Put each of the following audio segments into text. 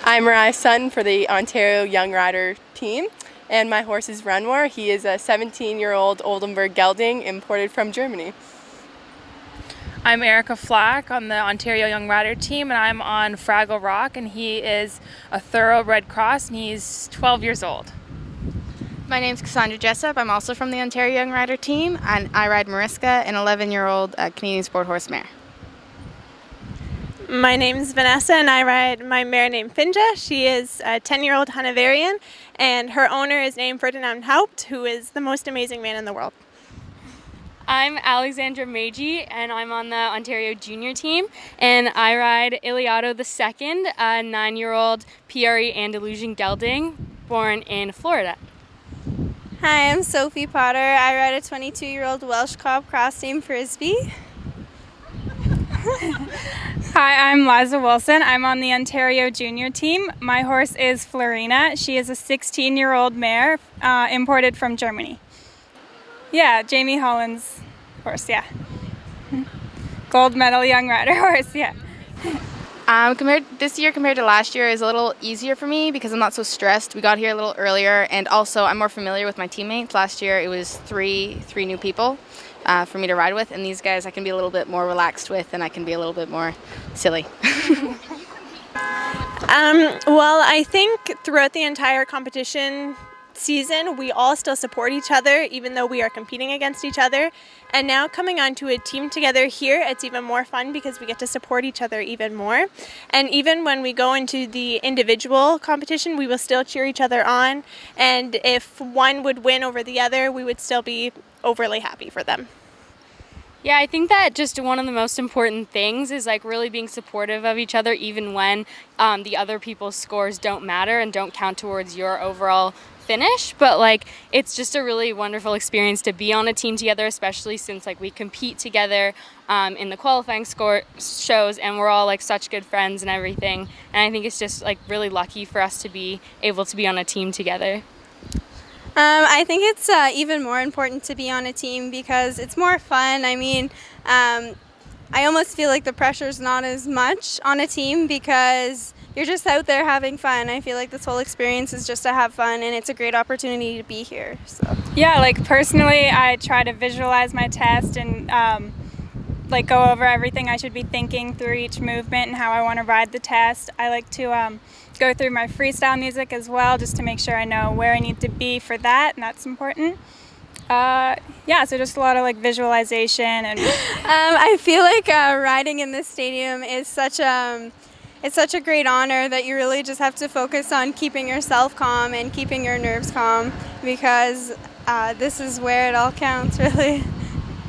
I'm Mariah Sutton for the Ontario Young Rider team, and my horse is Renmore. He is a 17-year-old Oldenburg gelding imported from Germany. I'm Erica Flack on the Ontario Young Rider team, and I'm on Fraggle Rock, and he is a thoroughbred cross, and he's 12 years old. My name's Cassandra Jessup. I'm also from the Ontario Young Rider team, and I ride Mariska, an 11-year-old Canadian sport horse mare. My name's Vanessa, and I ride my mare named Finja. She is a 10-year-old Hanoverian, and her owner is named Ferdinand Haupt, who is the most amazing man in the world. I'm Alexandra Meiji, and I'm on the Ontario Junior team, and I ride Iliado II, a 9-year-old PRE Andalusian gelding born in Florida. Hi, I'm Sophie Potter. I ride a 22-year-old Welsh Cob cross named Frisbee. Hi, I'm Liza Wilson. I'm on the Ontario Junior team. My horse is Florina. She is a 16-year-old mare imported from Germany. Yeah, Jamie Holland's horse, yeah. Gold medal young rider horse, yeah. This year compared to last year is a little easier for me because I'm not so stressed. We got here a little earlier, and also I'm more familiar with my teammates. Last year it was three new people for me to ride with, and these guys I can be a little bit more relaxed with, and I can be a little bit more silly. Well, I think throughout the entire competition season, we all still support each other, even though we are competing against each other. And now coming onto a team together here, it's even more fun because we get to support each other even more. And even when we go into the individual competition, we will still cheer each other on. And if one would win over the other, we would still be overly happy for them. Yeah, I think that just one of the most important things is like really being supportive of each other, even when the other people's scores don't matter and don't count towards your overall finish. But like, it's just a really wonderful experience to be on a team together, especially since like we compete together in the qualifying score shows, and we're all like such good friends and everything. And I think it's just like really lucky for us to be able to be on a team together. I think it's even more important to be on a team because it's more fun. I mean, I almost feel like the pressure's not as much on a team because you're just out there having fun. I feel like this whole experience is just to have fun, and it's a great opportunity to be here. So. Yeah, like personally, I try to visualize my test and like go over everything I should be thinking through each movement and how I want to ride the test. I like to go through my freestyle music as well, just to make sure I know where I need to be for that, and that's important. Yeah, so just a lot of like visualization and. I feel like riding in this stadium is such a great honor that you really just have to focus on keeping yourself calm and keeping your nerves calm because this is where it all counts, really.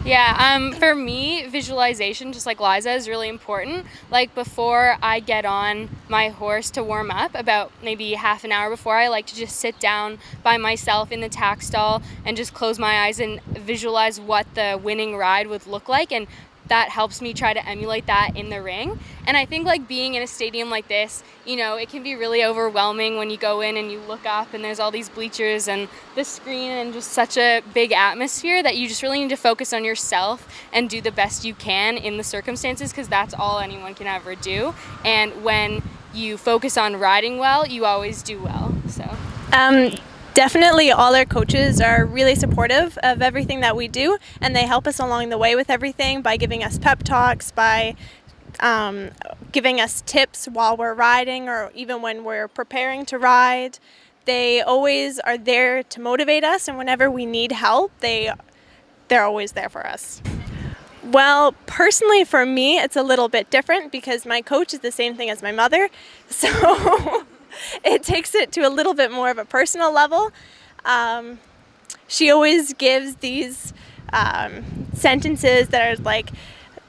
Yeah, for me, visualization, just like Liza, is really important. Like before I get on my horse to warm up, about maybe half an hour before, I like to just sit down by myself in the tack stall and just close my eyes and visualize what the winning ride would look like, and that helps me try to emulate that in the ring. And I think like being in a stadium like this, you know, it can be really overwhelming when you go in and you look up and there's all these bleachers and the screen and just such a big atmosphere that you just really need to focus on yourself and do the best you can in the circumstances, because that's all anyone can ever do. And when you focus on riding well, you always do well. So. Definitely all our coaches are really supportive of everything that we do, and they help us along the way with everything by giving us pep talks, by giving us tips while we're riding or even when we're preparing to ride. They always are there to motivate us, and whenever we need help, they're always there for us. Well, personally for me, it's a little bit different because my coach is the same thing as my mother, so it takes it to a little bit more of a personal level. She always gives these sentences that are like,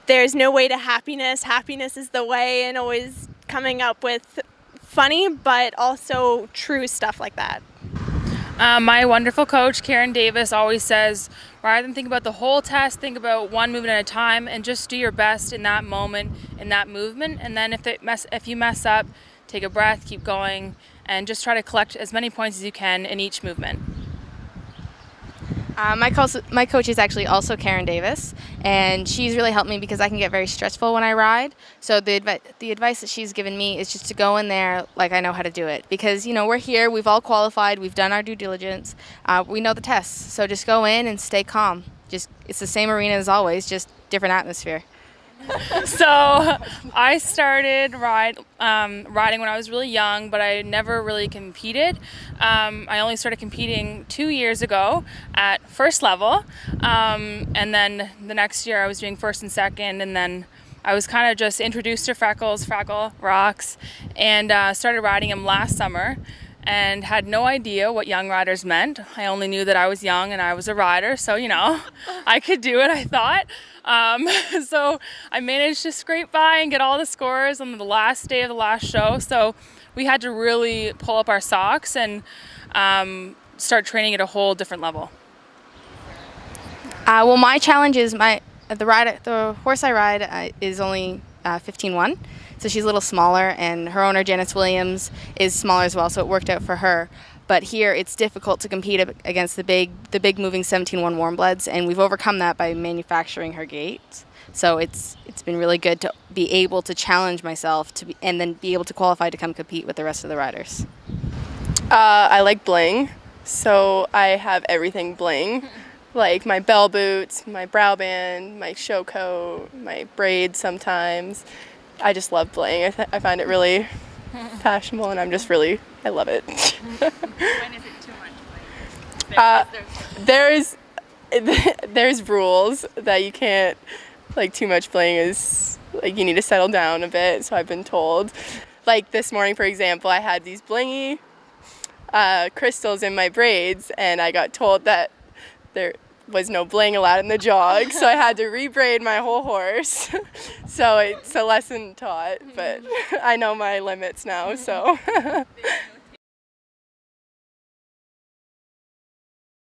there's no way to happiness, happiness is the way, and always coming up with funny but also true stuff like that. My wonderful coach, Karen Davis, always says, rather than think about the whole test, think about one movement at a time and just do your best in that moment, in that movement. And then if you mess up, take a breath, keep going, and just try to collect as many points as you can in each movement. My coach is actually also Karen Davis, and she's really helped me because I can get very stressful when I ride. So the advice that she's given me is just to go in there like I know how to do it. Because, you know, we're here, we've all qualified, we've done our due diligence, we know the tests. So just go in and stay calm. It's the same arena as always, just different atmosphere. So I started riding when I was really young, but I never really competed. I only started competing 2 years ago at first level, and then the next year I was doing first and second, and then I was kind of just introduced to Fraggle Rocks, and started riding him last summer, and had no idea what young riders meant. I only knew that I was young and I was a rider, so, you know, I could do it, I thought. So I managed to scrape by and get all the scores on the last day of the last show. So we had to really pull up our socks and start training at a whole different level. Well, my challenge is the horse I ride is only 15-1, so she's a little smaller, and her owner Janice Williams is smaller as well, so it worked out for her. But here it's difficult to compete against the big moving 17-1 warm bloods, and we've overcome that by manufacturing her gait. So it's been really good to be able to challenge myself and then be able to qualify to come compete with the rest of the riders. I like bling, so I have everything bling. Like my bell boots, my brow band, my show coat, my braids sometimes. I just love bling. I find it really fashionable, and I love it. When is it too much bling? There's rules that you can't, like, too much bling is, like, you need to settle down a bit, so I've been told. Like this morning, for example, I had these blingy crystals in my braids, and I got told that there was no bling allowed in the jog, so I had to rebraid my whole horse. So it's a lesson taught, but I know my limits now, so.